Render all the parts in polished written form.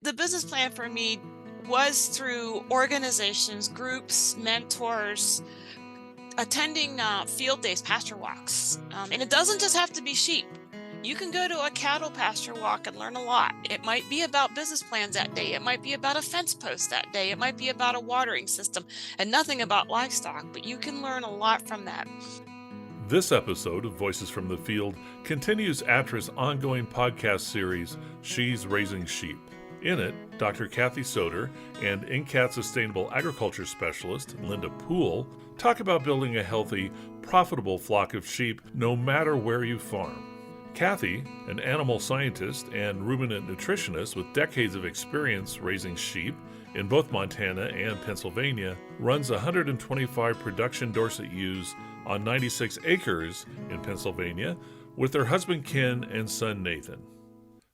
the business plan for me was through organizations, groups, mentors, attending field days, pasture walks. And it doesn't just have to be sheep. You can go to a cattle pasture walk and learn a lot. It might be about business plans that day. It might be about a fence post that day. It might be about a watering system and nothing about livestock, but you can learn a lot from that. This episode of Voices from the Field continues ATTRA's ongoing podcast series, She's Raising Sheep. In it, Dr. Kathy Soder and NCAT Sustainable Agriculture Specialist Linda Poole talk about building a healthy, profitable flock of sheep no matter where you farm. Kathy, an animal scientist and ruminant nutritionist with decades of experience raising sheep in both Montana and Pennsylvania, runs 125 production Dorset ewes on 96 acres in Pennsylvania with their husband Ken and son Nathan.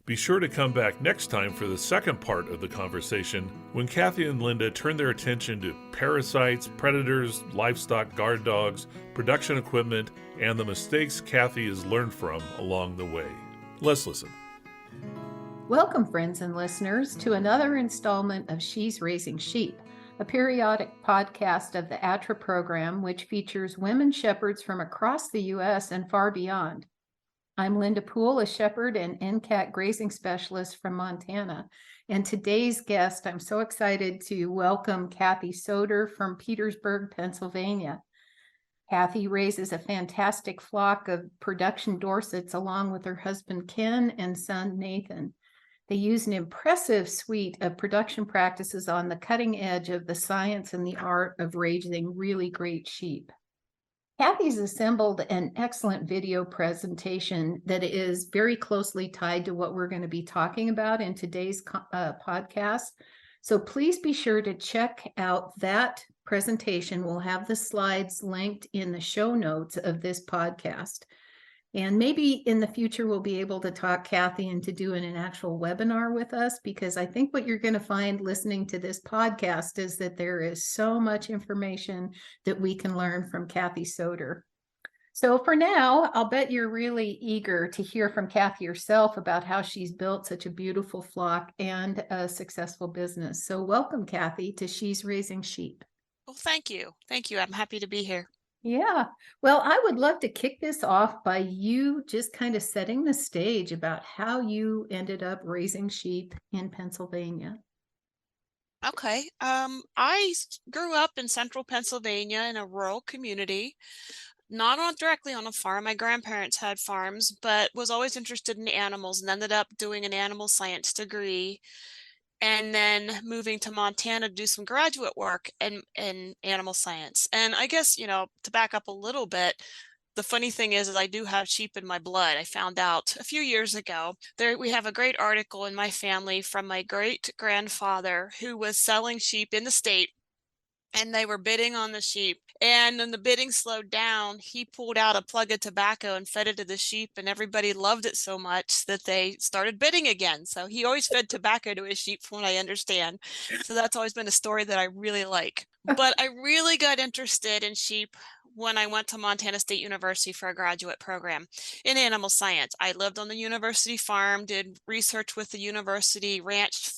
Be sure to come back next time for the second part of the conversation when Kathy and Linda turn their attention to parasites, predators, livestock guard dogs, production equipment, and the mistakes Kathy has learned from along the way. Let's listen. Welcome, friends and listeners, to another installment of She's Raising Sheep, a periodic podcast of the ATTRA program which features women shepherds from across the U.S. and far beyond. I'm Linda Poole, a shepherd and NCAT grazing specialist from Montana. And today's guest, I'm so excited to welcome Kathy Soder from Petersburg, Pennsylvania. Kathy raises a fantastic flock of production Dorsets along with her husband Ken and son Nathan. They use an impressive suite of production practices on the cutting edge of the science and the art of raising really great sheep. Kathy's assembled an excellent video presentation that is very closely tied to what we're going to be talking about in today's podcast. So please be sure to check out that presentation. We'll have the slides linked in the show notes of this podcast. And maybe in the future, we'll be able to talk Kathy into doing an actual webinar with us, because I think what you're going to find listening to this podcast is that there is so much information that we can learn from Kathy Soder. So for now, I'll bet you're really eager to hear from Kathy herself about how she's built such a beautiful flock and a successful business. So welcome, Kathy, to She's Raising Sheep. Well, thank you. Thank you. I'm happy to be here. Yeah, well, I would love to kick this off by you just kind of setting the stage about how you ended up raising sheep in Pennsylvania. Okay. I grew up in central Pennsylvania in a rural community, not directly on a farm. My grandparents had farms, but was always interested in animals and ended up doing an animal science degree, and then moving to Montana to do some graduate work in animal science. And I guess, to back up a little bit, the funny thing is I do have sheep in my blood. I found out a few years ago. We have a great article in my family from my great-grandfather who was selling sheep in the state, and they were bidding on the sheep. And when the bidding slowed down, he pulled out a plug of tobacco and fed it to the sheep, and everybody loved it so much that they started bidding again. So he always fed tobacco to his sheep, from what I understand. So that's always been a story that I really like. But I really got interested in sheep when I went to Montana State University for a graduate program in animal science. I lived on the university farm, did research with the university ranch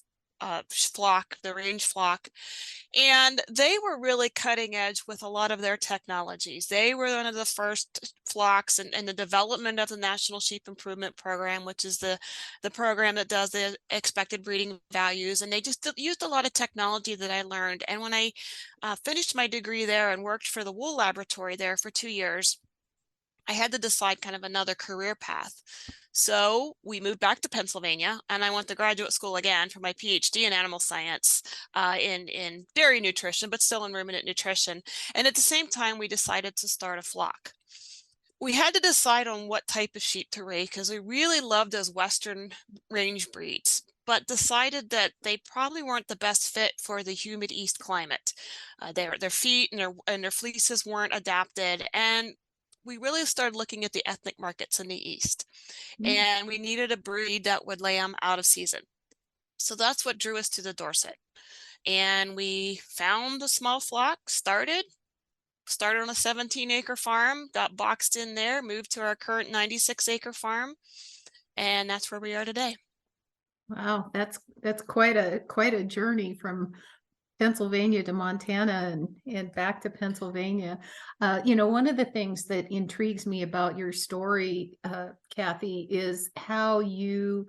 flock, the range flock, and they were really cutting edge with a lot of their technologies. They were one of the first flocks in the development of the National Sheep Improvement Program, which is the program that does the expected breeding values. And they just used a lot of technology that I learned. And when I finished my degree there and worked for the wool laboratory there for 2 years, I had to decide kind of another career path. So we moved back to Pennsylvania, and I went to graduate school again for my PhD in animal science in dairy nutrition, but still in ruminant nutrition. And at the same time, we decided to start a flock. We had to decide on what type of sheep to raise because we really loved those Western range breeds, but decided that they probably weren't the best fit for the humid East climate. Their feet and their fleeces weren't adapted, and we really started looking at the ethnic markets in the East, and we needed a breed that would lamb out of season. So that's what drew us to the Dorset. And we found a small flock, started on a 17-acre farm, got boxed in there, moved to our current 96-acre farm, and that's where we are today. Wow, that's quite a journey from Pennsylvania to Montana and back to Pennsylvania. One of the things that intrigues me about your story, Kathy, is how you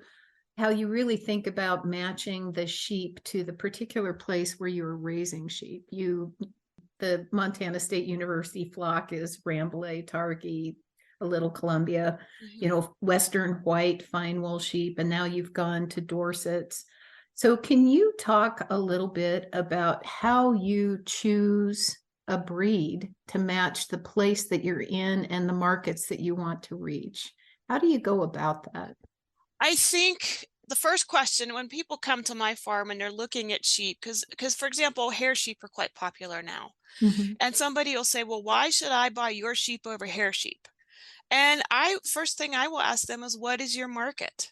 really think about matching the sheep to the particular place where you're raising sheep. The Montana State University flock is Rambouillet, Targhee, a little Columbia, Mhm. Western white fine wool sheep, and now you've gone to Dorsets. So can you talk a little bit about how you choose a breed to match the place that you're in and the markets that you want to reach? How do you go about that? I think the first question when people come to my farm and they're looking at sheep, because for example, hair sheep are quite popular now. Mhm. And somebody will say, well, why should I buy your sheep over hair sheep? And first thing I will ask them is, what is your market?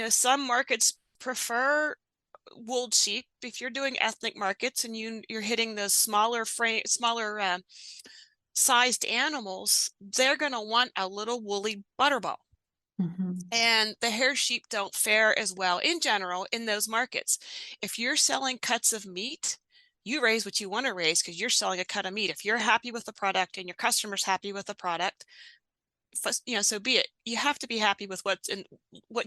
Some markets prefer wooled sheep. If you're doing ethnic markets and you're hitting those smaller sized animals, they're going to want a little woolly butterball. Mhm. And the hair sheep don't fare as well in general in those markets. If you're selling cuts of meat, you raise what you want to raise because you're selling a cut of meat. If you're happy with the product and your customer's happy with the product, so be it. You have to be happy with what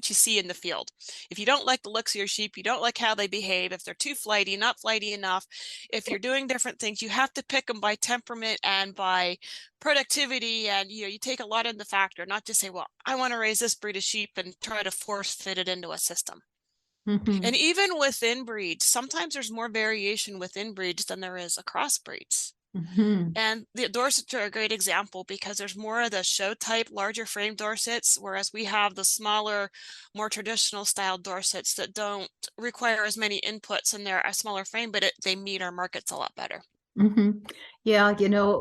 you see in the field. If you don't like the looks of your sheep, you don't like how they behave, if they're too flighty, not flighty enough, if you're doing different things, you have to pick them by temperament and by productivity. And you take a lot into factor, not just say, well, I want to raise this breed of sheep and try to force fit it into a system. And Mhm. even within breeds, sometimes there's more variation within breeds than there is across breeds. Mhm. And the Dorsets are a great example because there's more of the show type, larger frame Dorsets, whereas we have the smaller, more traditional style Dorsets that don't require as many inputs and they're a smaller frame, but they meet our markets a lot better. Mhm. Yeah,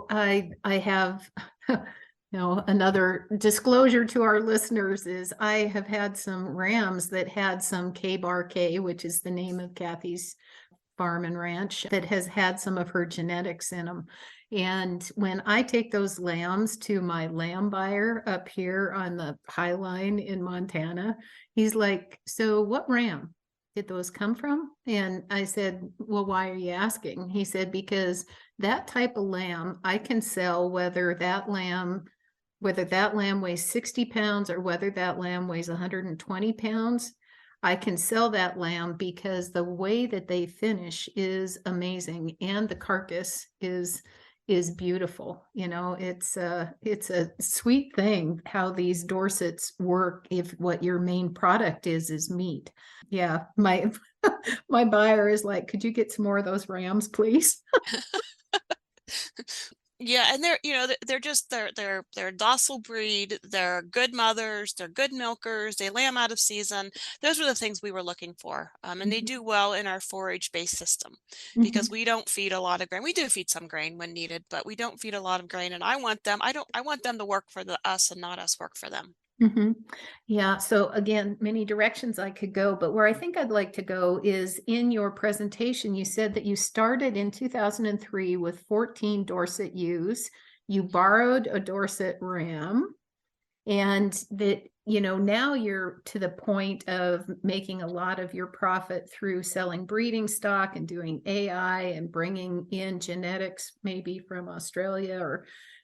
I have another disclosure to our listeners is I have had some rams that had some K-bar K, which is the name of Kathy's farm and ranch, that has had some of her genetics in them. And when I take those lambs to my lamb buyer up here on the High Line in Montana, he's like, "So what ram did those come from?" And I said, "Well, why are you asking?" He said, "Because that type of lamb, I can sell whether that lamb weighs 60 pounds or whether that lamb weighs 120 pounds. I can sell that lamb because the way that they finish is amazing and the carcass is beautiful. It's a sweet thing how these Dorsets work if what your main product is meat. Yeah, my my buyer is like, "Could you get some more of those rams, please?" Yeah, and they're a docile breed. They're good mothers. They're good milkers. They lamb out of season. Those were the things we were looking for, and they do well in our forage-based system because Mhm. we don't feed a lot of grain. We do feed some grain when needed, but we don't feed a lot of grain. And I want them to work for us and not us work for them. Mhm. Yeah, so again, many directions I could go, but where I think I'd like to go is in your presentation, you said that you started in 2003 with 14 Dorset ewes. You borrowed a Dorset ram, and that, now you're to the point of making a lot of your profit through selling breeding stock and doing AI and bringing in genetics, maybe from Australia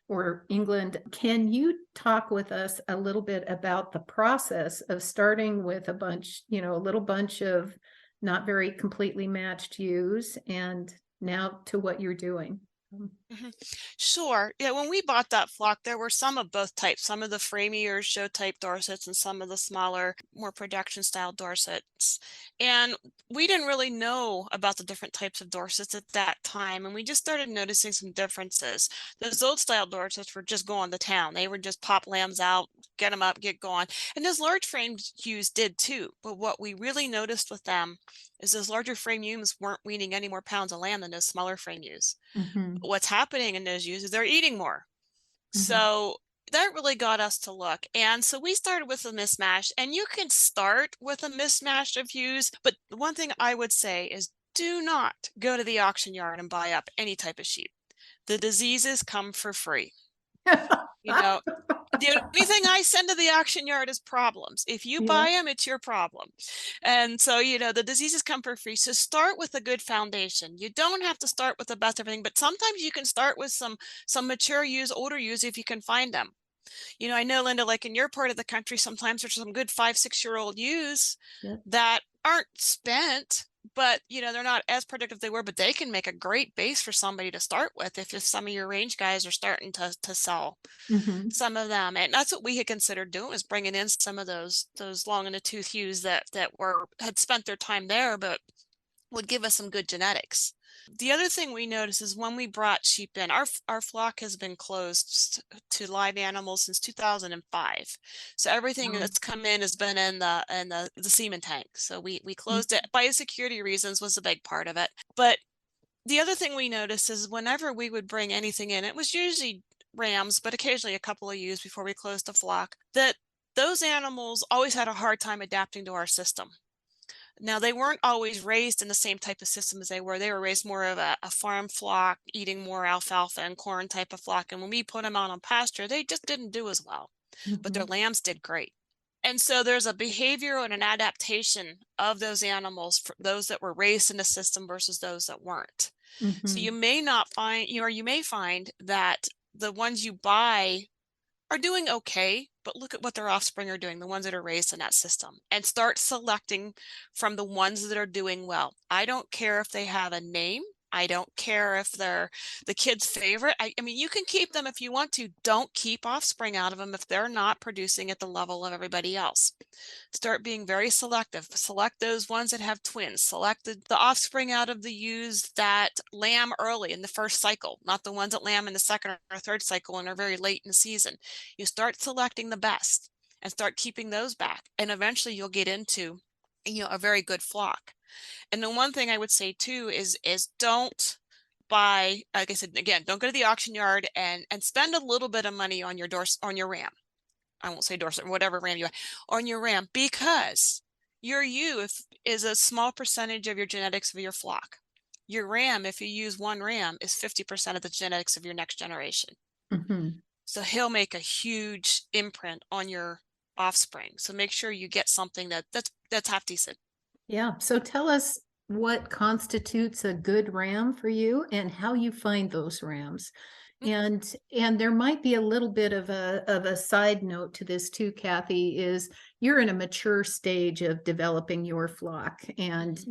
or England. Can you talk with us a little bit about the process of starting with a little bunch of not very completely matched ewes and now to what you're doing? Mhm. Sure. Yeah, when we bought that flock, there were some of both types, some of the framier show type Dorsets and some of the smaller, more production style Dorsets. And we didn't really know about the different types of Dorsets at that time. And we just started noticing some differences. Those old style Dorsets were just going to town. They would just pop lambs out, get them up, get going. And those large framed ewes did too. But what we really noticed with them is those larger frame ewes weren't weaning any more pounds of lamb than those smaller frame ewes. Mhm. What's happening in those ewes is they're eating more. Mhm. So that really got us to look. And so we started with a mismatch, and you can start with a mismatch of ewes. But one thing I would say is do not go to the auction yard and buy up any type of sheep. The diseases come for free. You know, the only thing I send to the auction yard is problems. If you Yeah. buy them, it's your problem. And so, the diseases come for free. So start with a good foundation. You don't have to start with the best everything, but sometimes you can start with some mature ewes, older ewes, if you can find them. I know, Linda, like in your part of the country, sometimes there's some good 5, 6-year-old ewes Yeah. that aren't spent, but they're not as productive as they were, but they can make a great base for somebody to start with if some of your range guys are starting to sell Mm-hmm. some of them. And that's what we had considered doing, was bringing in some of those long in the tooth ewes that had spent their time there, but would give us some good genetics. The other thing we noticed is when we brought sheep in, our flock has been closed to live animals since 2005. So everything Wow. that's come in has been in the semen tank. So we closed it. Biosecurity reasons was a big part of it. But the other thing we noticed is whenever we would bring anything in, it was usually rams, but occasionally a couple of ewes before we closed the flock, that those animals always had a hard time adapting to our system. Now, they weren't always raised in the same type of system as they were. They were raised more of a farm flock, eating more alfalfa and corn type of flock. And when we put them out on pasture, they just didn't do as well. But their Mm-hmm. lambs did great. And so there's a behavior and an adaptation of those animals for those that were raised in the system versus those that weren't. So Mm-hmm. you may not find, or you may find that the ones you buy are doing okay, but look at what their offspring are doing, the ones that are raised in that system, and start selecting from the ones that are doing well. I don't care if they have a name. I don't care if they're the kid's favorite. I mean, you can keep them if you want to. Don't keep offspring out of them if they're not producing at the level of everybody else. Start being very selective. Select those ones that have twins. Select the offspring out of the ewes that lamb early in the first cycle, not the ones that lamb in the second or third cycle and are very late in the season. You start selecting the best and start keeping those back. And eventually you'll get into, a very good flock. And the one thing I would say too is don't buy, like I said, again, don't go to the auction yard and spend a little bit of money on your ram. I won't say Dorset, whatever ram you have, on your ram, because your ewe is a small percentage of your genetics of your flock. Your ram, if you use one ram, is 50% of the genetics of your next generation. Mm-hmm. So he'll make a huge imprint on your offspring. So make sure you get something that's half decent. Yeah. So tell us what constitutes a good ram for you and how you find those rams. And there might be a little bit of a side note to this too, Kathy, is you're in a mature stage of developing your flock, and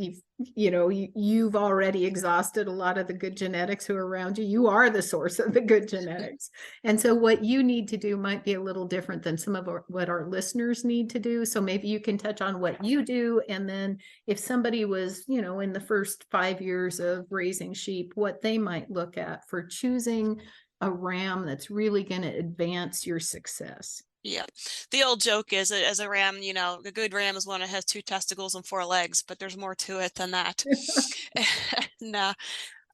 you've already exhausted a lot of the good genetics who are around you. You are the source of the good genetics. And so what you need to do might be a little different than some of what our listeners need to do. So maybe you can touch on what you do, and then if somebody was, in the first 5 years of raising sheep, what they might look at for choosing a ram that's really going to advance your success. Yeah. The old joke is as a ram, a good ram is one that has 2 testicles and 4 legs, but there's more to it than that. No.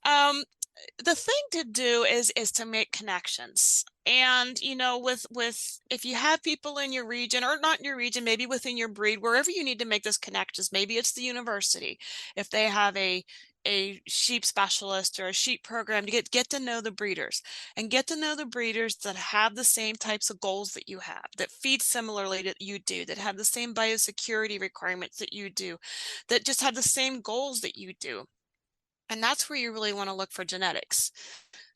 The thing to do is to make connections. And with if you have people in your region, or not in your region, maybe within your breed, wherever you need to make those connections, maybe it's the university, if they have a sheep specialist or a sheep program, to get to know the breeders, and get to know the breeders that have the same types of goals that you have, that feed similarly that you do, that have the same biosecurity requirements that you do, that just have the same goals that you do. And that's where you really want to look for genetics.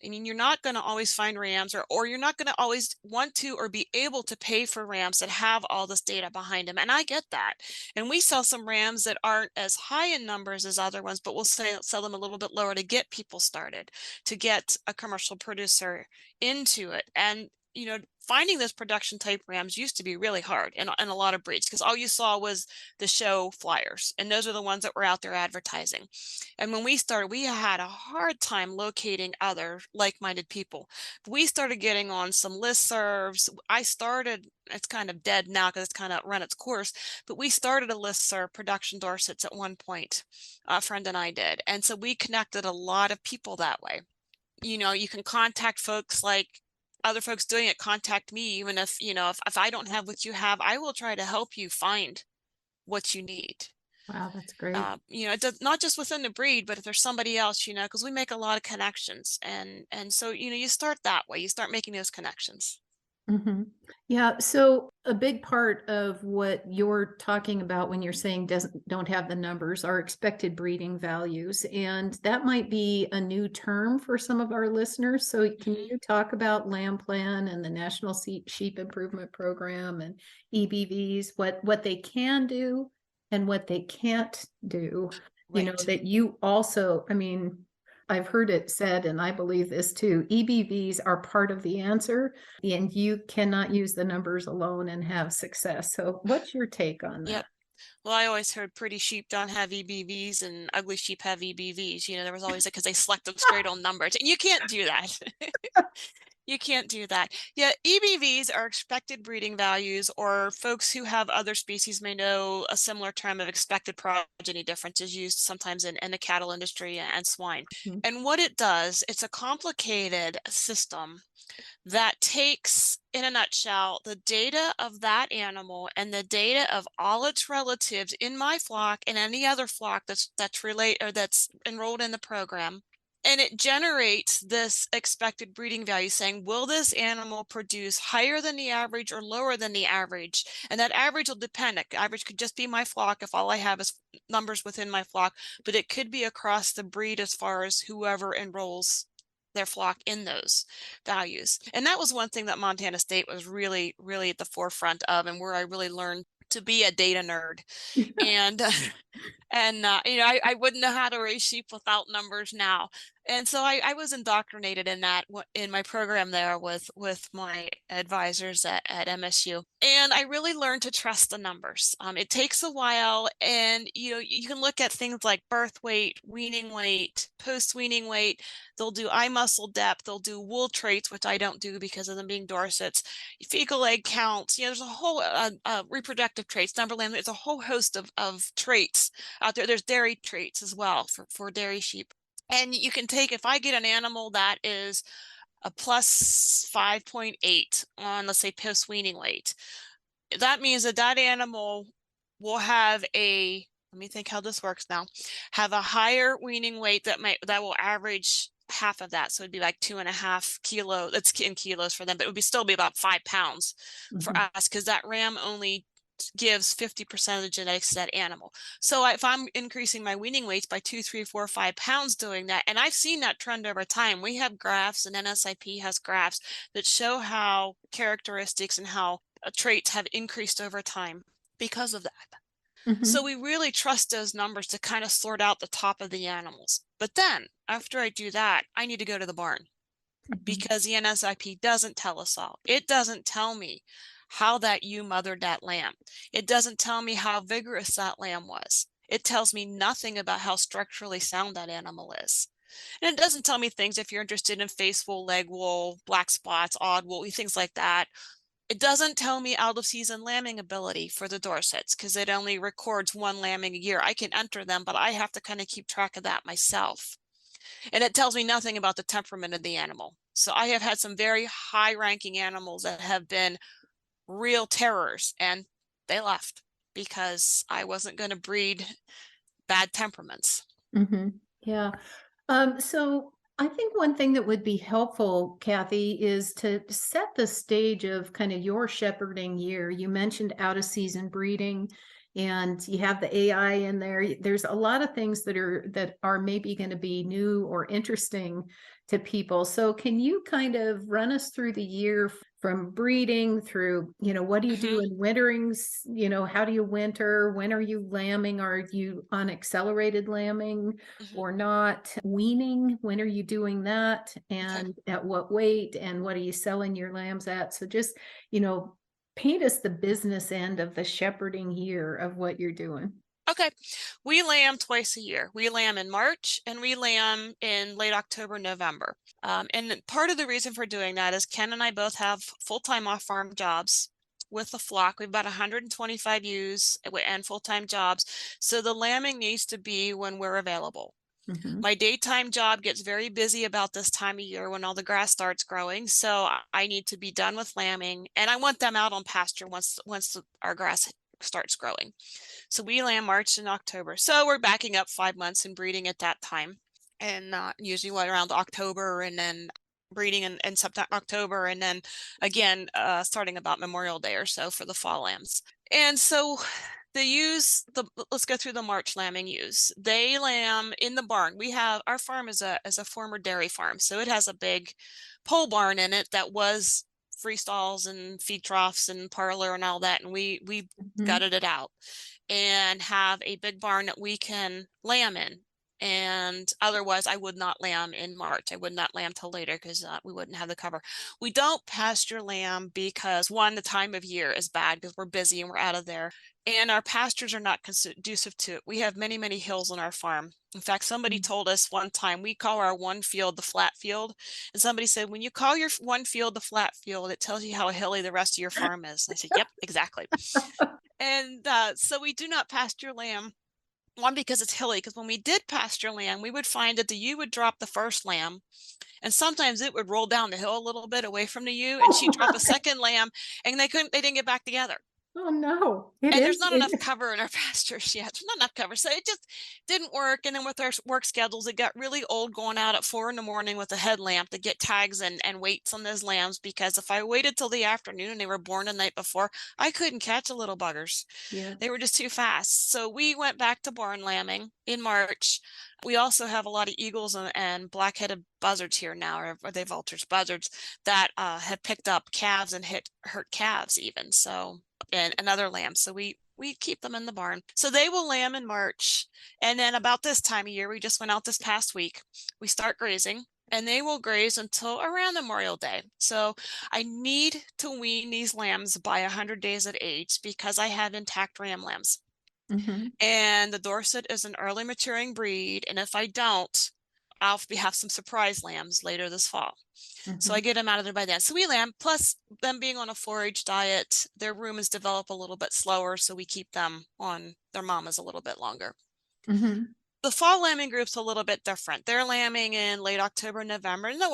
I mean, you're not going to always find rams, or you're not going to always want to or be able to pay for rams that have all this data behind them. And I get that. And we sell some rams that aren't as high in numbers as other ones, but we'll sell them a little bit lower to get people started, to get a commercial producer into it. And finding those production type rams used to be really hard in a lot of breeds, because all you saw was the show flyers, and those are the ones that were out there advertising. And when we started, we had a hard time locating other like-minded people. We started getting on some listservs. It's kind of dead now because it's kind of run its course, but we started a listserv, Production Dorsets, at one point, a friend and I did. And so we connected a lot of people that way. You can contact folks like other folks doing it, contact me, even if I don't have what you have, I will try to help you find what you need. Wow, that's great. It does not just within the breed, but if there's somebody else, because we make a lot of connections, and so you start that way. You start making those connections. Hmm. Yeah. So a big part of what you're talking about when you're saying don't have the numbers are expected breeding values, and that might be a new term for some of our listeners. So can Hmm. you talk about Lamb Plan and the National Sheep Improvement Program and EBVs, what they can do and what they can't do? Right. That you also, I mean, I've heard it said, and I believe this too, EBVs are part of the answer, and you cannot use the numbers alone and have success. So what's your take on Yep. that? Well, I always heard pretty sheep don't have EBVs and ugly sheep have EBVs. There was always because they select them straight on numbers, and you can't do that. You can't do that. Yeah, EBVs are expected breeding values, or folks who have other species may know a similar term of expected progeny difference is used sometimes in the cattle industry and swine. Mhm. And what it does, it's a complicated system that takes, in a nutshell, the data of that animal and the data of all its relatives in my flock and any other flock that's enrolled in the program. And it generates this expected breeding value saying, will this animal produce higher than the average or lower than the average? And that average will depend. Average could just be my flock if all I have is numbers within my flock, but it could be across the breed as far as whoever enrolls their flock in those values. And that was one thing that Montana State was really, really at the forefront of, and where I really learned to be a data nerd. And I wouldn't know how to raise sheep without numbers now. And so I was indoctrinated in that in my program there with my advisors at MSU. And I really learned to trust the numbers. It takes a while, and you can look at things like birth weight, weaning weight, post-weaning weight. They'll do eye muscle depth. They'll do wool traits, which I don't do because of them being Dorsets. Fecal egg counts. There's a whole reproductive traits, number lamb. There's a whole host of traits out there. There's dairy traits as well for dairy sheep. And you can take, if I get an animal that is a plus 5.8 on, let's say, post-weaning weight, that means that animal will have let me think how this works now, have a higher weaning weight that will average half of that. So it'd be like 2.5 kilo. That's in kilos for them, but it would still be about 5 pounds for Mhm. us, because that ram only gives 50% of the genetics to that animal. So if I'm increasing my weaning weights by 2, 3, 4, 5 pounds doing that, and I've seen that trend over time. We have graphs, and NSIP has graphs that show how characteristics and how traits have increased over time because of that. So Mhm. we really trust those numbers to kind of sort out the top of the animals. But then after I do that, I need to go to the barn, Mhm. because the NSIP doesn't tell us all. It doesn't tell me how that ewe mothered that lamb. It doesn't tell me how vigorous that lamb was. It tells me nothing about how structurally sound that animal is. And it doesn't tell me things if you're interested in face wool, leg wool, black spots, odd wool, things like that. It doesn't tell me out of season lambing ability for the Dorsets, because it only records one lambing a year. I can enter them, but I have to kind of keep track of that myself. And it tells me nothing about the temperament of the animal. So I have had some very high ranking animals that have been real terrors, and they left because I wasn't going to breed bad temperaments. Mhm. Yeah. So I think one thing that would be helpful, Kathy, is to set the stage of kind of your shepherding year. You mentioned out of season breeding, and you have the AI in there. There's a lot of things that are maybe going to be new or interesting to people. So can you kind of run us through the year from breeding through, what do you do Mm-hmm. in winterings? How do you winter? When are you lambing? Are you on accelerated lambing Mm-hmm. or not? Weaning, when are you doing that? Okay. And at what weight? And what are you selling your lambs at? So just, you know, paint us the business end of the shepherding year of what you're doing. Okay. We lamb twice a year. We lamb in March and we lamb in late October, November. And part of the reason for doing that is Ken and I both have full-time off-farm jobs with the flock. We've about 125 ewes and full-time jobs. So the lambing needs to be when we're available. Mhm. My daytime job gets very busy about this time of year when all the grass starts growing. So I need to be done with lambing, and I want them out on pasture once our grass starts growing. So we lamb March and October. So we're backing up 5 months and breeding at that time. And usually around October, and then breeding in September, October, and then again starting about Memorial Day or so for the fall lambs. And so let's go through the March lambing ewes. They lamb in the barn. Our farm is a former dairy farm, so it has a big pole barn in it that was free stalls and feed troughs and parlor and all that, and we gutted it out and have a big barn that we can lamb in. And otherwise, I would not lamb in March. I would not lamb till later because we wouldn't have the cover. We don't pasture lamb because, one, the time of year is bad because we're busy and we're out of there. And our pastures are not conducive to it. We have many, many hills on our farm. In fact, somebody told us one time, we call our one field the flat field. And somebody said, when you call your one field the flat field, it tells you how hilly the rest of your farm is. And I said, yep, exactly. And so we do not pasture lamb. One, because it's hilly, because when we did pasture lamb, we would find that the ewe would drop the first lamb, and sometimes it would roll down the hill a little bit away from the ewe, and she'd drop a second lamb, and they didn't get back together. Oh no. And there's not enough cover in our pastures yet. There's not enough cover. So it just didn't work. And then with our work schedules, it got really old going out at 4 a.m. with a headlamp to get tags and weights on those lambs, because if I waited till the afternoon and they were born the night before, I couldn't catch the little buggers. Yeah. They were just too fast. So we went back to barn lambing in March. We also have a lot of eagles and black-headed buzzards here now, or they vultures, buzzards, that have picked up calves and hurt calves even. So, and other lambs. So we keep them in the barn. So they will lamb in March. And then about this time of year, we just went out this past week, we start grazing, and they will graze until around Memorial Day. So I need to wean these lambs by 100 days of age because I have intact ram lambs. Mm-hmm. And the Dorset is an early maturing breed. And if I don't, I'll have some surprise lambs later this fall. Mm-hmm. So I get them out of there by then. So we lamb, plus them being on a forage diet, their rumens develop a little bit slower. So we keep them on their mamas a little bit longer. Mm-hmm. The fall lambing group's a little bit different. They're lambing in late October, November, and the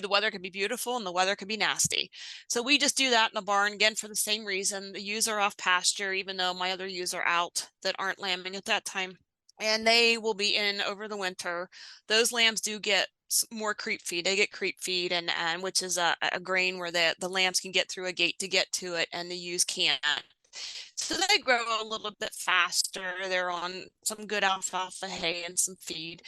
weather could be beautiful and the weather could be nasty. So we just do that in the barn again for the same reason. The ewes are off pasture, even though my other ewes are out that aren't lambing at that time. And they will be in over the winter. Those lambs do get more creep feed. They get creep feed, and which is a grain where the lambs can get through a gate to get to it, and the ewes can't. So they grow a little bit faster. They're on some good alfalfa hay and some feed.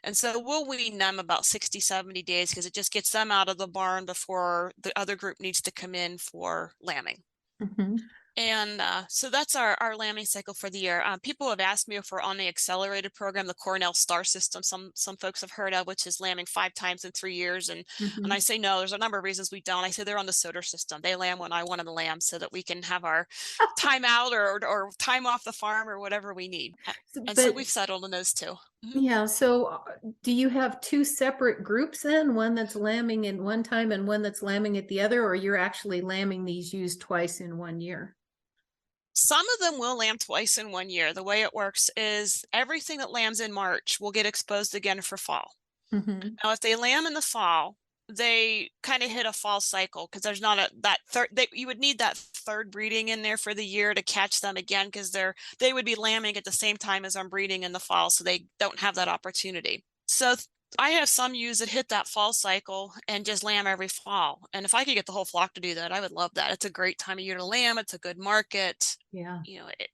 And so we'll wean them about 60, 70 days because it just gets them out of the barn before the other group needs to come in for lambing. Mm-hmm. And so that's our lambing cycle for the year. People have asked me if we're on the accelerated program, the Cornell Star system, some folks have heard of, which is lambing 5 times in 3 years. And I say, no, there's a number of reasons we don't. I say they're on the Soder system. They lamb when I want them to lamb so that we can have our time out or time off the farm or whatever we need. And so we've settled on those two. Mm-hmm. Yeah. So do you have 2 separate groups then? One that's lambing in one time and one that's lambing at the other, or you're actually lambing these ewes twice in 1 year? Some of them will lamb twice in 1 year. The way it works is everything that lambs in March will get exposed again for fall. Mm-hmm. Now, if they lamb in the fall, they kind of hit a fall cycle because there's not you would need that third breeding in there for the year to catch them again, because they would be lambing at the same time as I'm breeding in the fall, so they don't have that opportunity. So I have some ewes that hit that fall cycle and just lamb every fall. And if I could get the whole flock to do that, I would love that. It's a great time of year to lamb. It's a good market. Yeah.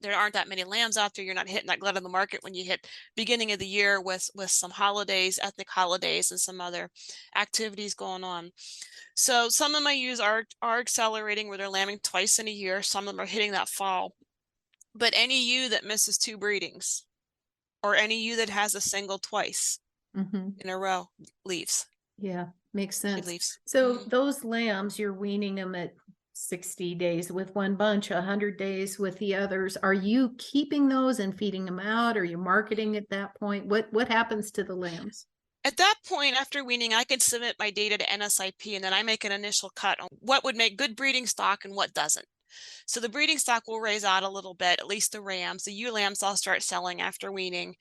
There aren't that many lambs out there. You're not hitting that glut of the market when you hit beginning of the year with some holidays, ethnic holidays, and some other activities going on. So some of my ewes are accelerating where they're lambing twice in a year. Some of them are hitting that fall. But any ewe that misses 2 breedings, or any ewe that has a single twice, Mm-hmm. in a row, leaves. Yeah, makes sense. It leaves. So those lambs, you're weaning them at 60 days with one bunch, 100 days with the others. Are you keeping those and feeding them out? Are you marketing at that point? What happens to the lambs? At that point, after weaning, I can submit my data to NSIP, and then I make an initial cut on what would make good breeding stock and what doesn't. So the breeding stock will raise out a little bit, at least the rams. The ewe lambs I'll start selling after weaning.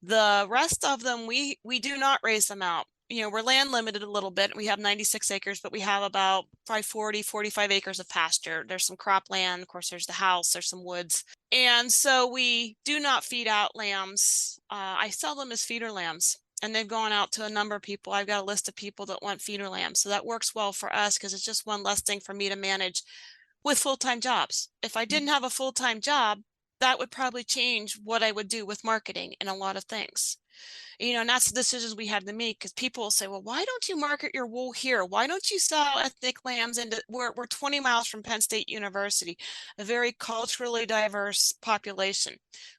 The rest of them, we do not raise them out. we're land limited a little bit. We have 96 acres, but we have about probably 40, 45 acres of pasture. There's some cropland. Of course, there's the house, there's some woods. And so we do not feed out lambs. I sell them as feeder lambs, and they've gone out to a number of people. I've got a list of people that want feeder lambs. So that works well for us because it's just one less thing for me to manage with full-time jobs. If I didn't have a full-time job, that would probably change what I would do with marketing and a lot of things. And that's the decisions we had to make, because people will say, well, why don't you market your wool here? Why don't you sell ethnic lambs? We're 20 miles from Penn State University, a very culturally diverse population.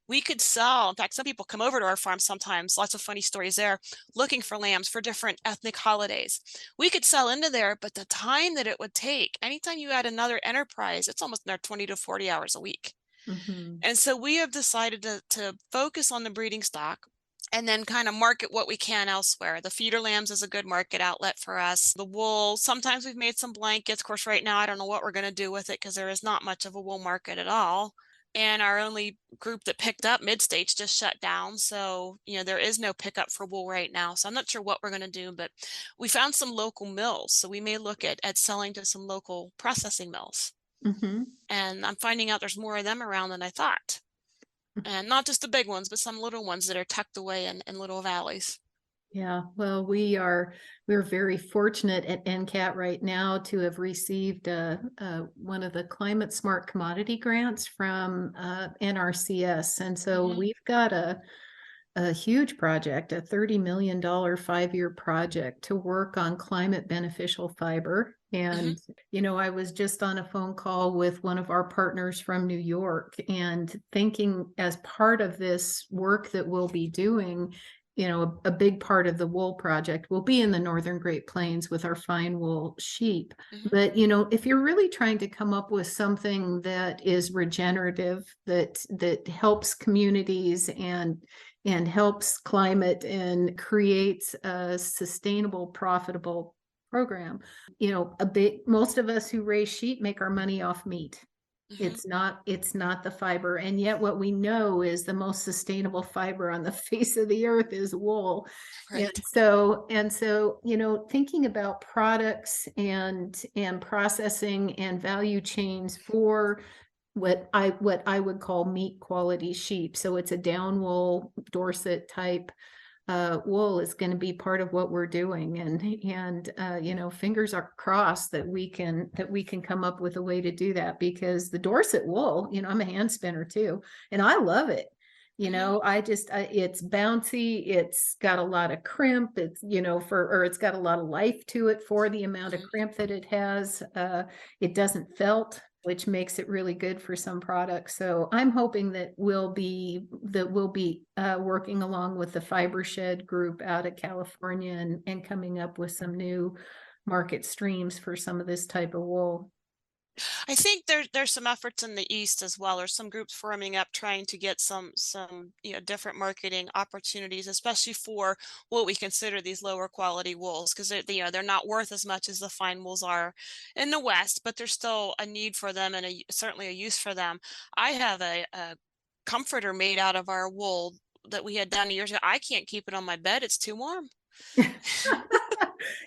We could sell, in fact, some people come over to our farm sometimes, lots of funny stories there, looking for lambs for different ethnic holidays. We could sell into there, but the time that it would take, anytime you add another enterprise, it's almost another 20 to 40 hours a week. Mm-hmm. And so we have decided to focus on the breeding stock and then kind of market what we can elsewhere. The feeder lambs is a good market outlet for us. The wool, sometimes we've made some blankets. Of course, right now, I don't know what we're going to do with it because there is not much of a wool market at all. And our only group that picked up mid-stage just shut down. So, there is no pickup for wool right now. So I'm not sure what we're going to do, but we found some local mills. So we may look at selling to some local processing mills. Mm-hmm. And I'm finding out there's more of them around than I thought. And not just the big ones, but some little ones that are tucked away in little valleys. Yeah, well, we're very fortunate at NCAT right now to have received one of the climate smart commodity grants from NRCS, and so we've got a huge project, a $30 million 5-year project to work on climate beneficial fiber. And, I was just on a phone call with one of our partners from New York and thinking as part of this work that we'll be doing, a big part of the wool project will be in the Northern Great Plains with our fine wool sheep. But, if you're really trying to come up with something that is regenerative, that helps communities and helps climate and creates a sustainable, profitable program. Most of us who raise sheep make our money off meat. It's not the fiber. And yet what we know is the most sustainable fiber on the face of the earth is wool. Right. And so, thinking about products and processing and value chains for what I would call meat quality sheep. So it's a down wool, Dorset type wool is going to be part of what we're doing, and fingers are crossed that we can come up with a way to do that, because the Dorset wool, I'm a hand spinner too, and I love it. It's bouncy, it's got a lot of crimp, it's it's got a lot of life to it for the amount of crimp that it has. It doesn't felt, which makes it really good for some products. So I'm hoping that we'll be working along with the Fiber Shed group out of California and coming up with some new market streams for some of this type of wool. I think there's some efforts in the East as well, or some groups forming up trying to get some different marketing opportunities, especially for what we consider these lower quality wools, because they're not worth as much as the fine wools are in the West, but there's still a need for them and certainly a use for them. I have a comforter made out of our wool that we had done years ago. I can't keep it on my bed; it's too warm.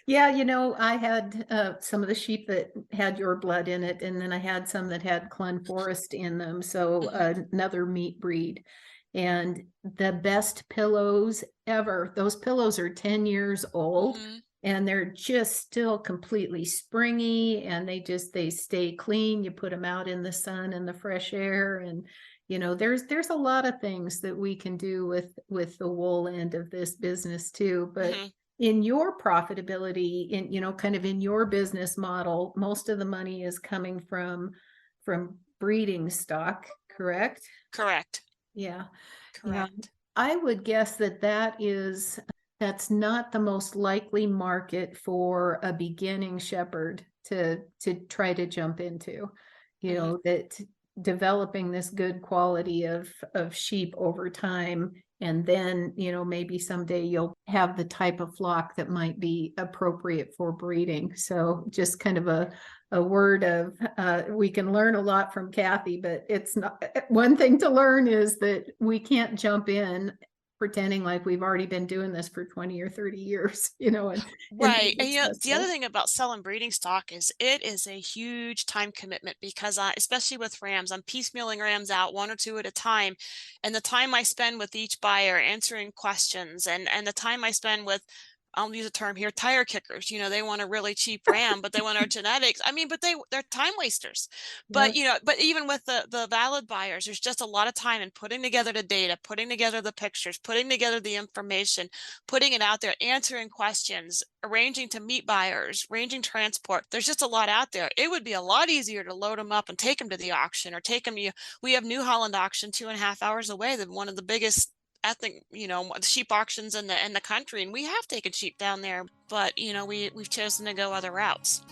Yeah, I had some of the sheep that had your blood in it, and then I had some that had Clun Forest in them, so another meat breed. And the best pillows ever, those pillows are 10 years old, and they're just still completely springy, and they stay clean. You put them out in the sun and the fresh air, and there's a lot of things that we can do with the wool end of this business too. But in your profitability, kind of in your business model, most of the money is coming from breeding stock, correct? Correct. Yeah. Correct. Yeah. I would guess that's not the most likely market for a beginning shepherd to try to jump into, that developing this good quality of sheep over time. And then, maybe someday you'll have the type of flock that might be appropriate for breeding. So just kind of a word of, we can learn a lot from Kathy, but it's not, one thing to learn is that we can't jump in pretending like we've already been doing this for 20 or 30 years, and Right. been And the other successful. thing about selling breeding stock is it is a huge time commitment because especially with rams, I'm piecemealing rams out one or two at a time. And the time I spend with each buyer answering questions and the time I spend with, I'll use a term here, tire kickers. They want a really cheap ram, but they want our genetics. I mean, but they're time wasters. Yeah. But even with the valid buyers, there's just a lot of time in putting together the data, putting together the pictures, putting together the information, putting it out there, answering questions, arranging to meet buyers, arranging transport. There's just a lot out there. It would be a lot easier to load them up and take them to the auction or take them to, we have New Holland auction 2.5 hours away, than one of the biggest ethnic, sheep auctions in the country. And we have taken sheep down there, but we've chosen to go other routes.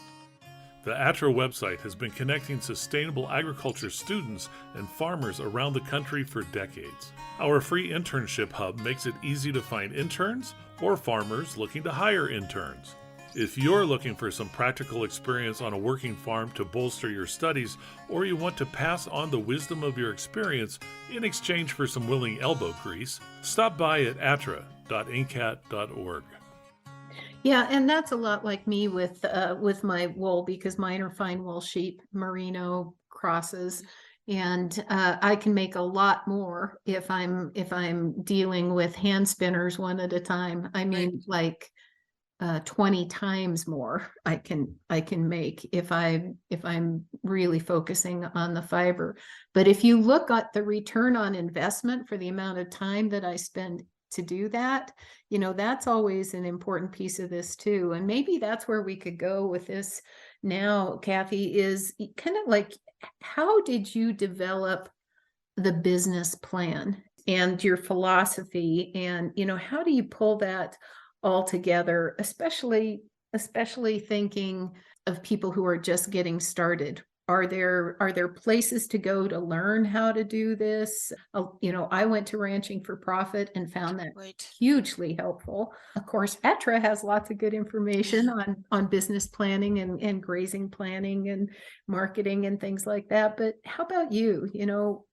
The ATTRA website has been connecting sustainable agriculture students and farmers around the country for decades. Our free internship hub makes it easy to find interns or farmers looking to hire interns. If you're looking for some practical experience on a working farm to bolster your studies, or you want to pass on the wisdom of your experience in exchange for some willing elbow grease, stop by at attra.ncat.org. Yeah, and that's a lot like me with my wool, because mine are fine wool sheep, merino crosses, and I can make a lot more if I'm dealing with hand spinners one at a time. I mean, like 20 times more I can make if I'm really focusing on the fiber. But if you look at the return on investment for the amount of time that I spend to do that, that's always an important piece of this too. And maybe that's where we could go with this now, Kathy, is kind of like, how did you develop the business plan and your philosophy? And, how do you pull that all together, especially thinking of people who are just getting started? Are there places to go to learn how to do this? I went to Ranching for Profit and found that hugely helpful. Of course, ATTRA has lots of good information on business planning and grazing planning and marketing and things like that. But how about you?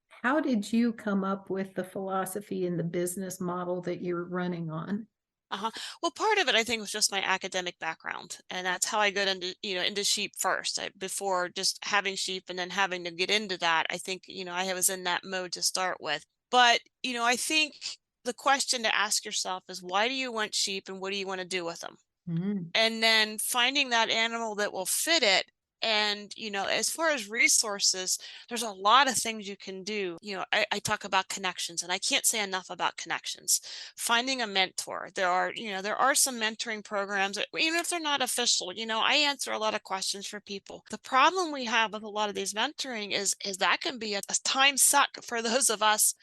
How did you come up with the philosophy and the business model that you're running on? Well, part of it, I think, was just my academic background, and that's how I got into sheep first. Before just having sheep and then having to get into that, I think, I was in that mode to start with. But, I think the question to ask yourself is, why do you want sheep and what do you want to do with them? And then finding that animal that will fit it. And, as far as resources, there's a lot of things you can do. I talk about connections, and I can't say enough about connections. Finding a mentor. There are some mentoring programs, even if they're not official. I answer a lot of questions for people. The problem we have with a lot of these mentoring is that can be a time suck for those of us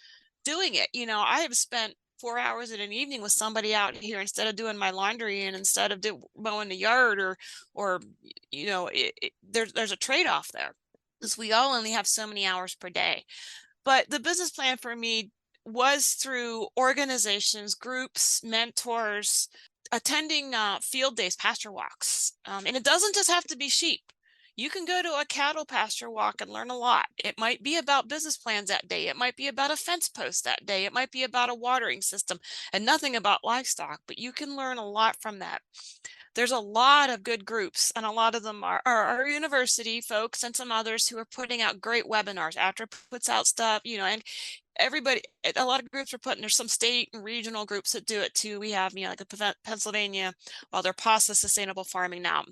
doing it. I have spent 4 hours in an evening with somebody out here instead of doing my laundry and instead of mowing the yard or there's a trade-off there because we all only have so many hours per day. But the business plan for me was through organizations, groups, mentors, attending field days, pasture walks. And it doesn't just have to be sheep. You can go to a cattle pasture walk and learn a lot. It might be about business plans that day. It might be about a fence post that day. It might be about a watering system and nothing about livestock, but you can learn a lot from that. There's a lot of good groups, and a lot of them are our university folks and some others who are putting out great webinars. ATTRA puts out stuff, and everybody, a lot of groups are there's some state and regional groups that do it too. We have, like Pennsylvania, well, they're PASA Sustainable Farming now.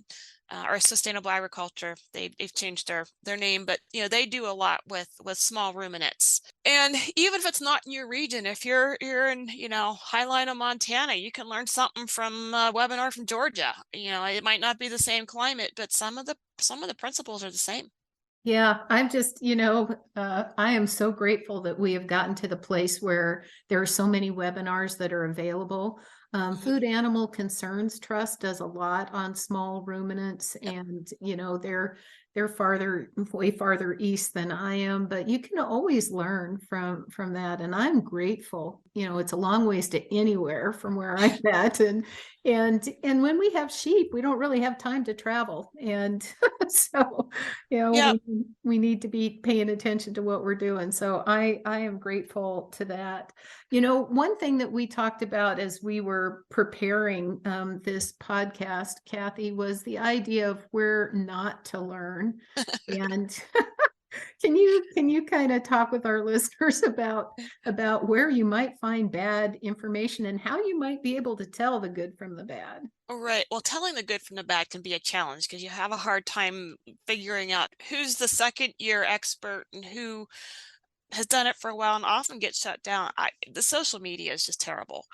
Or Sustainable Agriculture. They've changed their name, but they do a lot with small ruminants. And even if it's not in your region, if you're in Highline of Montana, you can learn something from a webinar from Georgia. It might not be the same climate, but some of the principles are the same. Yeah, I'm just, I am so grateful that we have gotten to the place where there are so many webinars that are available. Food Animal Concerns Trust does a lot on small ruminants, and they're way farther east than I am, but you can always learn from that. And I'm grateful. It's a long ways to anywhere from where I'm at. And when we have sheep, we don't really have time to travel. And so, Yep. we need to be paying attention to what we're doing. So I am grateful to that. One thing that we talked about as we were preparing this podcast, Kathy, was the idea of where not to learn. And can you kind of talk with our listeners about where you might find bad information and how you might be able to tell the good from the bad? Right. Well, telling the good from the bad can be a challenge because you have a hard time figuring out who's the second year expert and who has done it for a while and often gets shut down. The social media is just terrible.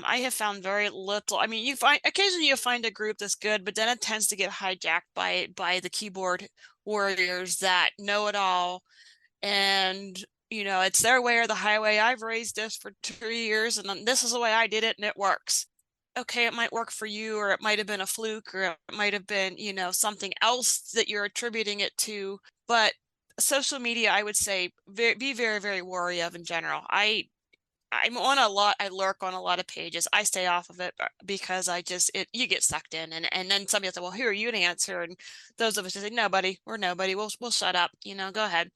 I have found very little. I mean, occasionally you find a group that's good, but then it tends to get hijacked by the keyboard warriors that know it all. And it's their way or the highway. I've raised this for 2 years and this is the way I did it and it works. Okay, it might work for you, or it might have been a fluke, or it might have been, something else that you're attributing it to. But social media, I would say, be very, very wary of in general. I'm on a lot. I lurk on a lot of pages. I stay off of it because you get sucked in, and then somebody will say, "Well, who are you to answer?" And those of us just say, "Nobody. We're nobody. We'll shut up. Go ahead."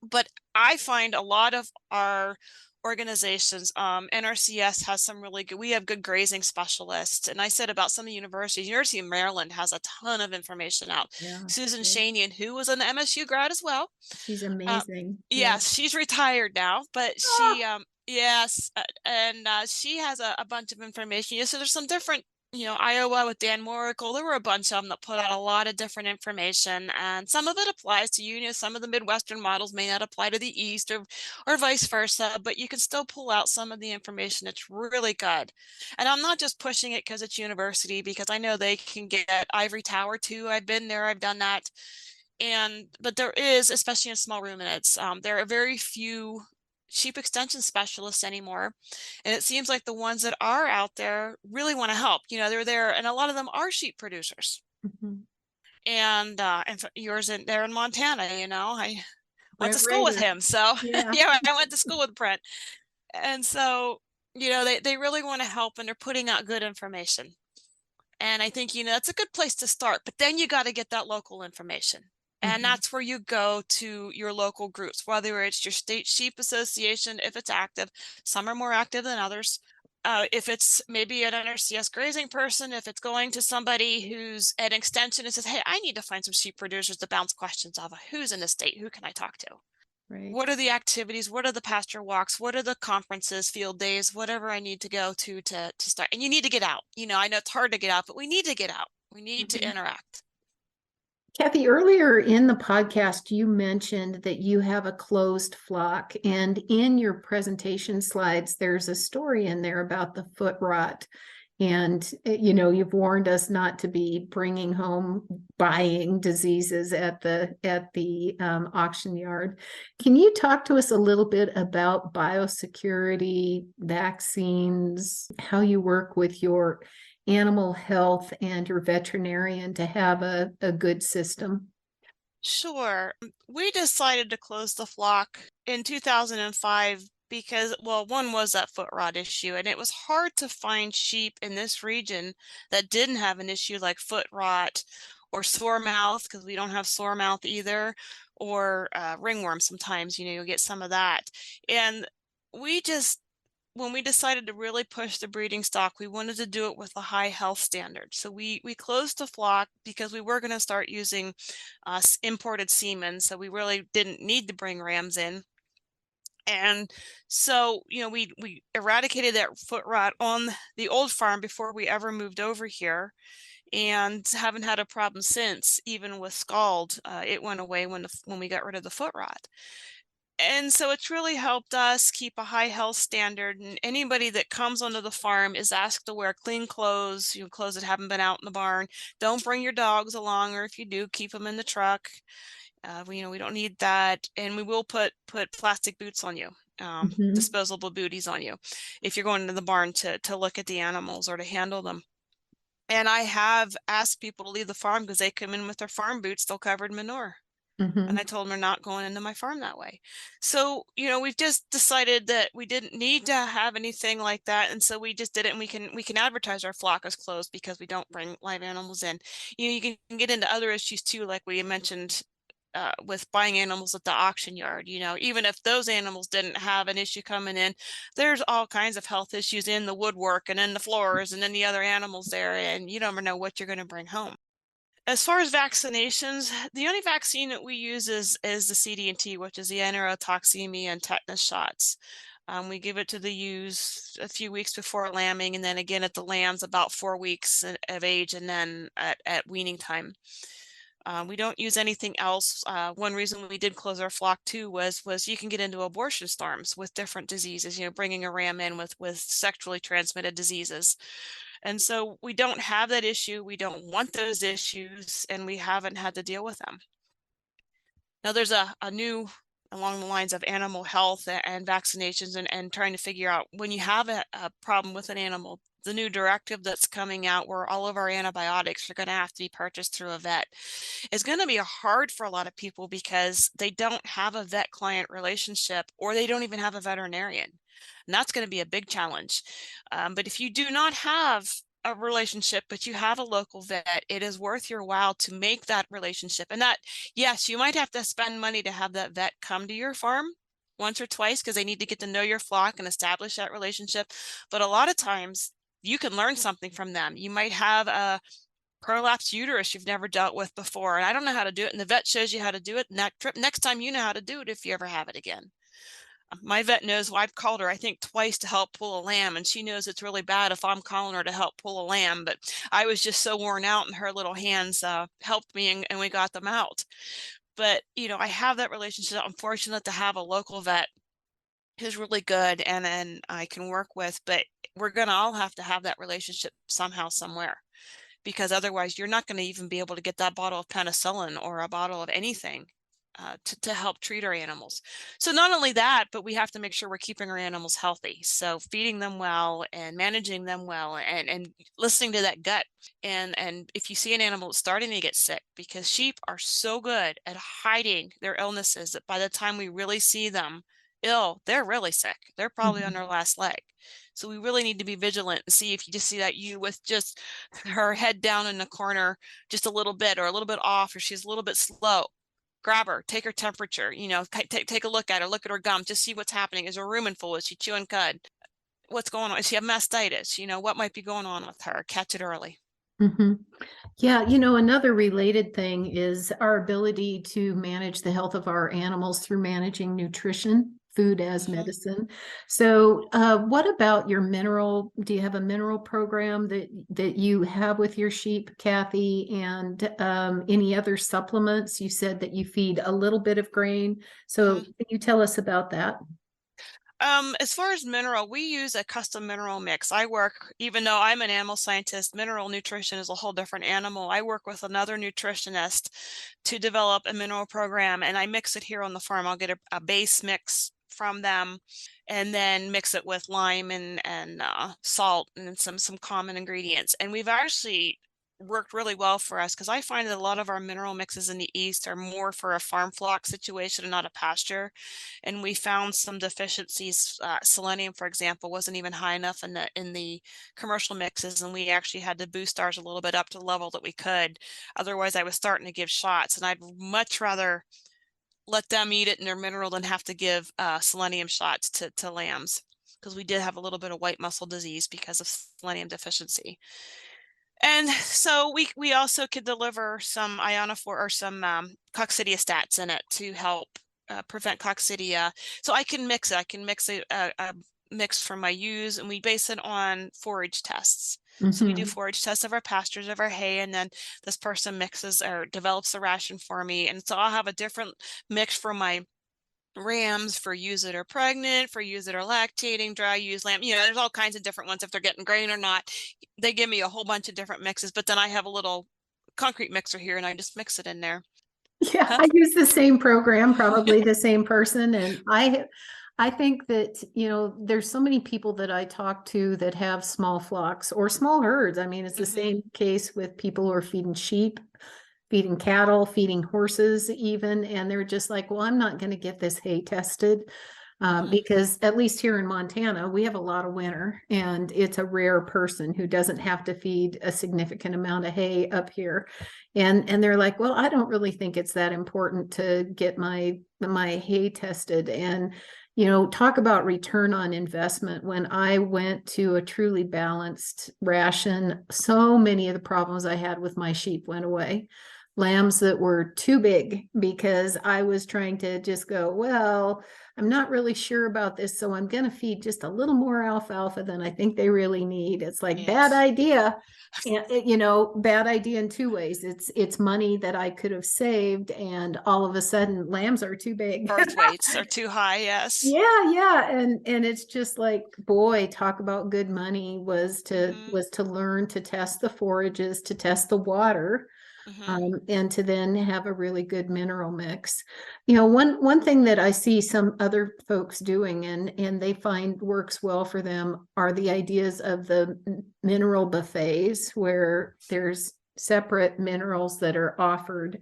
But I find a lot of our organizations, NRCS has some really good, we have good grazing specialists. And I said about some of the universities, University of Maryland has a ton of information out. Yeah. Susan Shanian, who was an MSU grad as well. She's amazing. Yes, she's retired now, but she, yes, and she has a bunch of information. So there's some different, Iowa with Dan Moracle, there were a bunch of them that put out a lot of different information, and some of it applies to you. Some of the Midwestern models may not apply to the East or vice versa, but you can still pull out some of the information. It's really good. And I'm not just pushing it because it's university, because I know they can get ivory tower too. I've been there, I've done that. But there is, especially in small ruminants, there are very few sheep extension specialists anymore. And it seems like the ones that are out there really want to help. They're there, and a lot of them are sheep producers. Mm-hmm. And yours there in Montana, I went Brent to school with Rader. him. So Yeah. yeah, I went to school with Brent. And so, they really want to help, and they're putting out good information. And I think, that's a good place to start, but then you got to get that local information. And that's where you go to your local groups, whether it's your state sheep association, if it's active. Some are more active than others. If it's maybe an NRCS grazing person, if it's going to somebody who's at extension and says, hey, I need to find some sheep producers to bounce questions off of. Who's in the state? Who can I talk to? Right. What are the activities? What are the pasture walks? What are the conferences, field days, whatever I need to go to start? And you need to get out. I know it's hard to get out, but we need to get out. We need to interact. Kathy, earlier in the podcast, you mentioned that you have a closed flock, and in your presentation slides, there's a story in there about the foot rot. And, you've warned us not to be bringing home buying diseases at the auction yard. Can you talk to us a little bit about biosecurity, vaccines, how you work with your animal health and your veterinarian to have a good system? Sure. We decided to close the flock in 2005 because, well, one was that foot rot issue, and it was hard to find sheep in this region that didn't have an issue like foot rot or sore mouth, because we don't have sore mouth either, or ringworm. Sometimes, you'll get some of that. And we just, when we decided to really push the breeding stock, we wanted to do it with a high health standard. So we closed the flock because we were going to start using imported semen. So we really didn't need to bring rams in. And so, we eradicated that foot rot on the old farm before we ever moved over here, and haven't had a problem since. Even with scald, it went away when we got rid of the foot rot. And so it's really helped us keep a high health standard. And anybody that comes onto the farm is asked to wear clean clothes, clothes that haven't been out in the barn. Don't bring your dogs along, or if you do, keep them in the truck. We don't need that. And we will put plastic boots on you, disposable booties on you, if you're going into the barn to look at the animals or to handle them. And I have asked people to leave the farm because they come in with their farm boots still covered in manure. And I told them they're not going into my farm that way. So, we've just decided that we didn't need to have anything like that. And so we just did it, and we can advertise our flock as closed because we don't bring live animals in. You can get into other issues too, like we mentioned with buying animals at the auction yard. Even if those animals didn't have an issue coming in, there's all kinds of health issues in the woodwork and in the floors and in the other animals there, and you never know what you're going to bring home. As far as vaccinations, the only vaccine that we use is the CD&T, which is the enterotoxemia and tetanus shots. We give it to the ewes a few weeks before lambing, and then again at the lambs about 4 weeks of age, and then at weaning time. We don't use anything else. One reason we did close our flock too was you can get into abortion storms with different diseases, bringing a ram in with sexually transmitted diseases. And so we don't have that issue. We don't want those issues, and we haven't had to deal with them. Now there's a new along the lines of animal health and vaccinations and trying to figure out when you have a problem with an animal, the new directive that's coming out where all of our antibiotics are going to have to be purchased through a vet is going to be hard for a lot of people because they don't have a vet-client relationship, or they don't even have a veterinarian. And that's going to be a big challenge. But if you do not have a relationship, but you have a local vet, it is worth your while to make that relationship. And that, yes, you might have to spend money to have that vet come to your farm once or twice because they need to get to know your flock and establish that relationship. But a lot of times you can learn something from them. You might have a prolapsed uterus you've never dealt with before, and I don't know how to do it, and the vet shows you how to do it, and that trip next time you know how to do it if you ever have it again. My vet knows, well, I've called her I think twice to help pull a lamb, and she knows it's really bad if I'm calling her to help pull a lamb, but I was just so worn out, and her little hands helped me, and we got them out. But I have that relationship. I'm fortunate to have a local vet who's really good and I can work with, but we're gonna all have to have that relationship somehow, somewhere, because otherwise you're not going to even be able to get that bottle of penicillin or a bottle of anything to help treat our animals. So not only that, but we have to make sure we're keeping our animals healthy. So feeding them well and managing them well and listening to that gut. And if you see an animal that's starting to get sick, because sheep are so good at hiding their illnesses that by the time we really see them ill, they're really sick. They're probably on their last leg. So we really need to be vigilant and see if you just see that ewe with just her head down in the corner just a little bit or a little bit off, or she's a little bit slow. Grab her, take her temperature, take a look at her, look at her gums, just see what's happening. Is her rumen full? Is she chewing cud? What's going on? Does she have mastitis? What might be going on with her? Catch it early. Yeah, another related thing is our ability to manage the health of our animals through managing nutrition, food as medicine. So what about your mineral? Do you have a mineral program that you have with your sheep, Kathy, and any other supplements? You said that you feed a little bit of grain. So can you tell us about that? As far as mineral, we use a custom mineral mix. Even though I'm an animal scientist, mineral nutrition is a whole different animal. I work with another nutritionist to develop a mineral program, and I mix it here on the farm. I'll get a base mix from them and then mix it with lime and salt and some common ingredients. And we've actually worked really well for us because I find that a lot of our mineral mixes in the East are more for a farm flock situation and not a pasture. And we found some deficiencies. Selenium, for example, wasn't even high enough in the commercial mixes, and we actually had to boost ours a little bit up to the level that we could. Otherwise, I was starting to give shots, and I'd much rather let them eat it in their mineral than have to give selenium shots to lambs, because we did have a little bit of white muscle disease because of selenium deficiency. And so we also could deliver some ionophore or some coccidiostats in it to help prevent coccidia. So I can mix it. I can mix a mix from my ewes, and we base it on forage tests. So we do forage tests of our pastures, of our hay, and then this person mixes or develops a ration for me. And so I'll have a different mix for my rams, for ewes that are pregnant, for ewes that are lactating, dry ewes, lamb. There's all kinds of different ones if they're getting grain or not. They give me a whole bunch of different mixes, but then I have a little concrete mixer here and I just mix it in there. Yeah, I use the same program, probably the same person. And I I think that, there's so many people that I talk to that have small flocks or small herds. I mean, it's the same case with people who are feeding sheep, feeding cattle, feeding horses even. And they're just like, well, I'm not going to get this hay tested. Because at least here in Montana, we have a lot of winter, and it's a rare person who doesn't have to feed a significant amount of hay up here. And they're like, well, I don't really think it's that important to get my hay tested. And talk about return on investment. When I went to a truly balanced ration, so many of the problems I had with my sheep went away. Lambs that were too big because I was trying to just go, well, I'm not really sure about this, so I'm going to feed just a little more alfalfa than I think they really need. It's like bad idea. And bad idea in two ways. It's money that I could have saved, and all of a sudden lambs are too big. Birth weights are too high, yes. Yeah. And it's just like, boy, talk about good money was to learn to test the forages, to test the water. And to then have a really good mineral mix. One thing that I see some other folks doing and they find works well for them are the ideas of the mineral buffets, where there's separate minerals that are offered.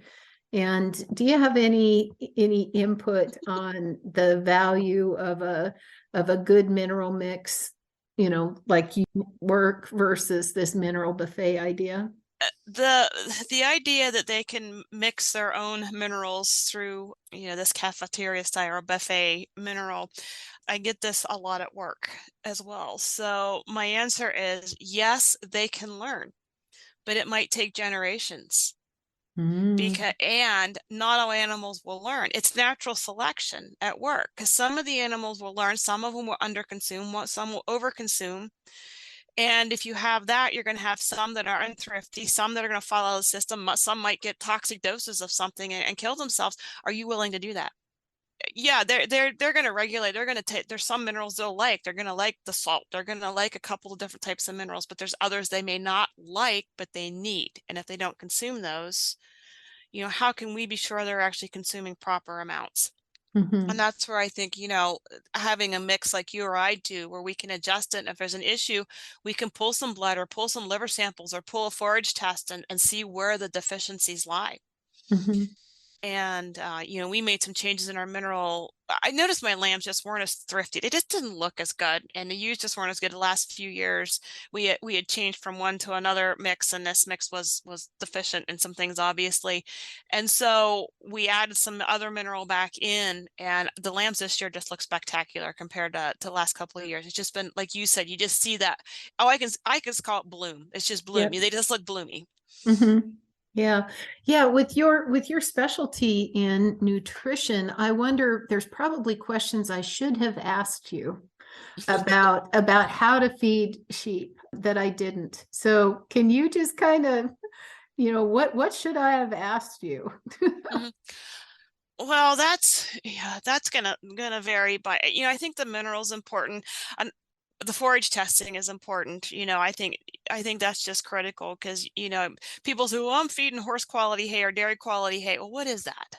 And do you have any input on the value of a good mineral mix, like you work versus this mineral buffet idea? The idea that they can mix their own minerals through, this cafeteria style or buffet mineral, I get this a lot at work as well. So my answer is yes, they can learn, but it might take generations. And not all animals will learn. It's natural selection at work, because some of the animals will learn, some of them will underconsume, some will overconsume. And if you have that, you're going to have some that are unthrifty, some that are going to follow the system. Some might get toxic doses of something and kill themselves. Are you willing to do that? Yeah, they're going to regulate. They're going to take. There's some minerals they'll like. They're going to like the salt. They're going to like a couple of different types of minerals, but there's others they may not like, but they need. And if they don't consume those, how can we be sure they're actually consuming proper amounts? And that's where I think, having a mix like you or I do, where we can adjust it. And if there's an issue, we can pull some blood or pull some liver samples or pull a forage test and see where the deficiencies lie. And, we made some changes in our mineral. I noticed my lambs just weren't as thrifty. They just didn't look as good. And the ewes just weren't as good the last few years. We had changed from one to another mix, and this mix was deficient in some things, obviously. And so we added some other mineral back in, and the lambs this year just look spectacular compared to the last couple of years. It's just been, like you said, you just see that. Oh, I can call it bloom. It's just bloomy. Yep. They just look bloomy. Yeah. With your specialty in nutrition, I wonder, there's probably questions I should have asked you about how to feed sheep that I didn't. So can you just kind of, what should I have asked you? Well, that's gonna vary by, I think the mineral's important, and the forage testing is important. I think that's just critical, because, people say, well, I'm feeding horse quality hay or dairy quality hay. Well, what is that?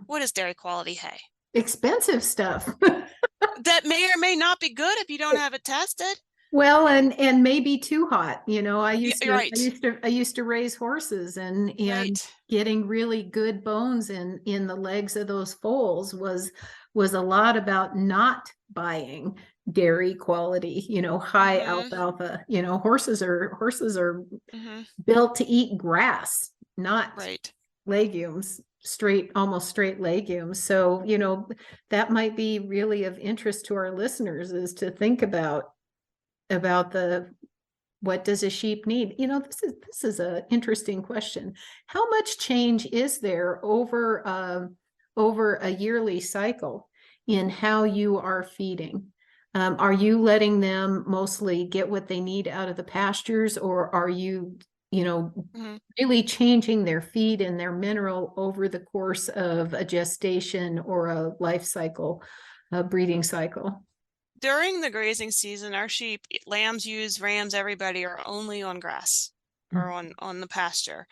What is dairy quality hay? Expensive stuff. That may or may not be good if you don't have it tested. Well, and maybe too hot. I used to raise horses, and getting really good bones in the legs of those foals was a lot about not buying dairy quality, high alfalfa. Horses are built to eat grass, not legumes, almost straight legumes. So, that might be really of interest to our listeners, is to think about what does a sheep need? This is an interesting question. How much change is there over a yearly cycle in how you are feeding? Are you letting them mostly get what they need out of the pastures, or are you, really changing their feed and their mineral over the course of a gestation or a life cycle, a breeding cycle? During the grazing season, our sheep, lambs, ewes, rams, everybody are only on grass or on the pasture.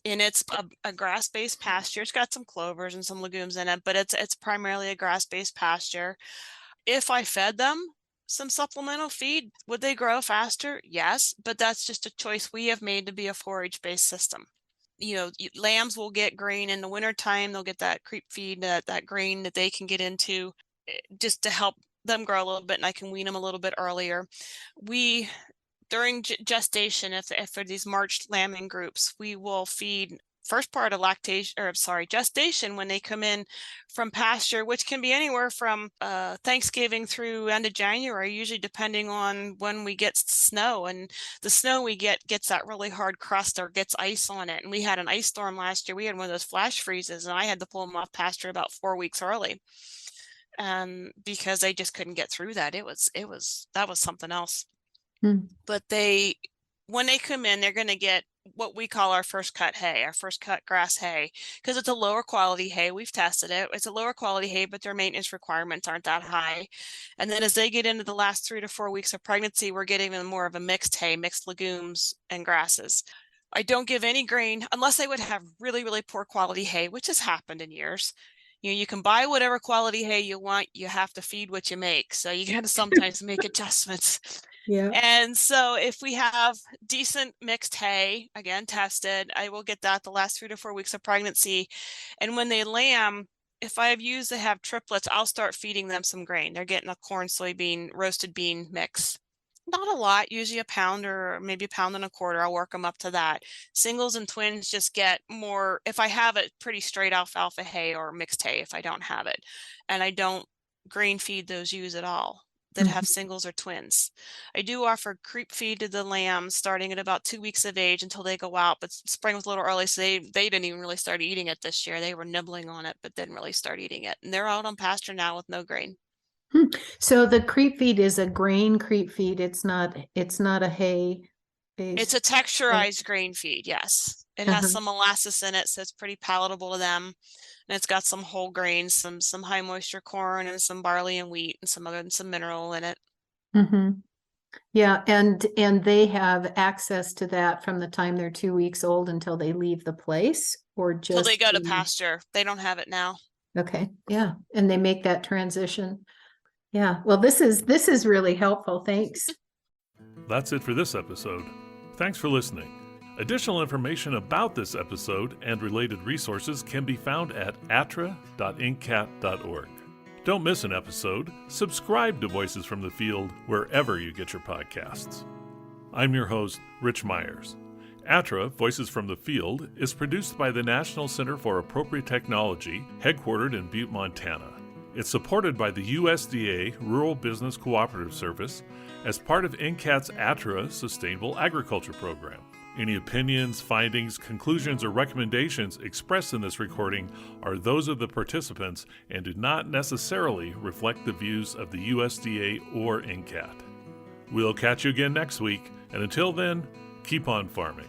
And it's a grass-based pasture. It's got some clovers and some legumes in it, but it's primarily a grass-based pasture. If I fed them some supplemental feed, would they grow faster? Yes, but that's just a choice we have made to be a forage-based system. Lambs will get grain in the wintertime. They'll get that creep feed, that grain that they can get into just to help them grow a little bit, and I can wean them a little bit earlier. During gestation, if for these March lambing groups, we will feed first part of gestation when they come in from pasture, which can be anywhere from Thanksgiving through end of January, usually depending on when we get snow. And the snow we gets that really hard crust or gets ice on it. And we had an ice storm last year. We had one of those flash freezes, and I had to pull them off pasture about 4 weeks early. Because they just couldn't get through that. That was something else. But when they come in, they're going to get what we call our first cut hay, our first cut grass hay, because it's a lower quality hay. We've tested it. It's a lower quality hay, but their maintenance requirements aren't that high. And then as they get into the last 3 to 4 weeks of pregnancy, we're getting them more of a mixed hay, mixed legumes and grasses. I don't give any grain unless they would have really, really poor quality hay, which has happened in years. You can buy whatever quality hay you want. You have to feed what you make. So you got to sometimes make adjustments. Yeah. And so if we have decent mixed hay, again, tested, I will get that the last 3 to 4 weeks of pregnancy. And when they lamb, if I have ewes that have triplets, I'll start feeding them some grain. They're getting a corn, soybean, roasted bean mix. Not a lot, usually a pound or maybe a pound and a quarter. I'll work them up to that. Singles and twins just get more if I have it pretty straight alfalfa hay or mixed hay if I don't have it. And I don't grain feed those ewes at all that have singles or twins. I do offer creep feed to the lambs starting at about 2 weeks of age until they go out, but spring was a little early, so they didn't even really start eating it this year. They were nibbling on it, but didn't really start eating it. And they're out on pasture now with no grain. So the creep feed is a grain creep feed. It's not a hay based. It's a texturized grain feed. Yes. It has some molasses in it, so it's pretty palatable to them. And it's got some whole grains, some high moisture corn and some barley and wheat and some mineral in it. Yeah, and they have access to that from the time they're 2 weeks old until they leave the place, or just Till they go to pasture. They don't have it now. Okay. Yeah. And they make that transition. Yeah. Well, this is really helpful. Thanks. That's it for this episode. Thanks for listening. Additional information about this episode and related resources can be found at attra.ncat.org. Don't miss an episode. Subscribe to Voices from the Field wherever you get your podcasts. I'm your host, Rich Myers. ATTRA, Voices from the Field, is produced by the National Center for Appropriate Technology, headquartered in Butte, Montana. It's supported by the USDA Rural Business Cooperative Service as part of NCAT's ATTRA Sustainable Agriculture program. Any opinions, findings, conclusions, or recommendations expressed in this recording are those of the participants and do not necessarily reflect the views of the USDA or NCAT. We'll catch you again next week, and until then, keep on farming.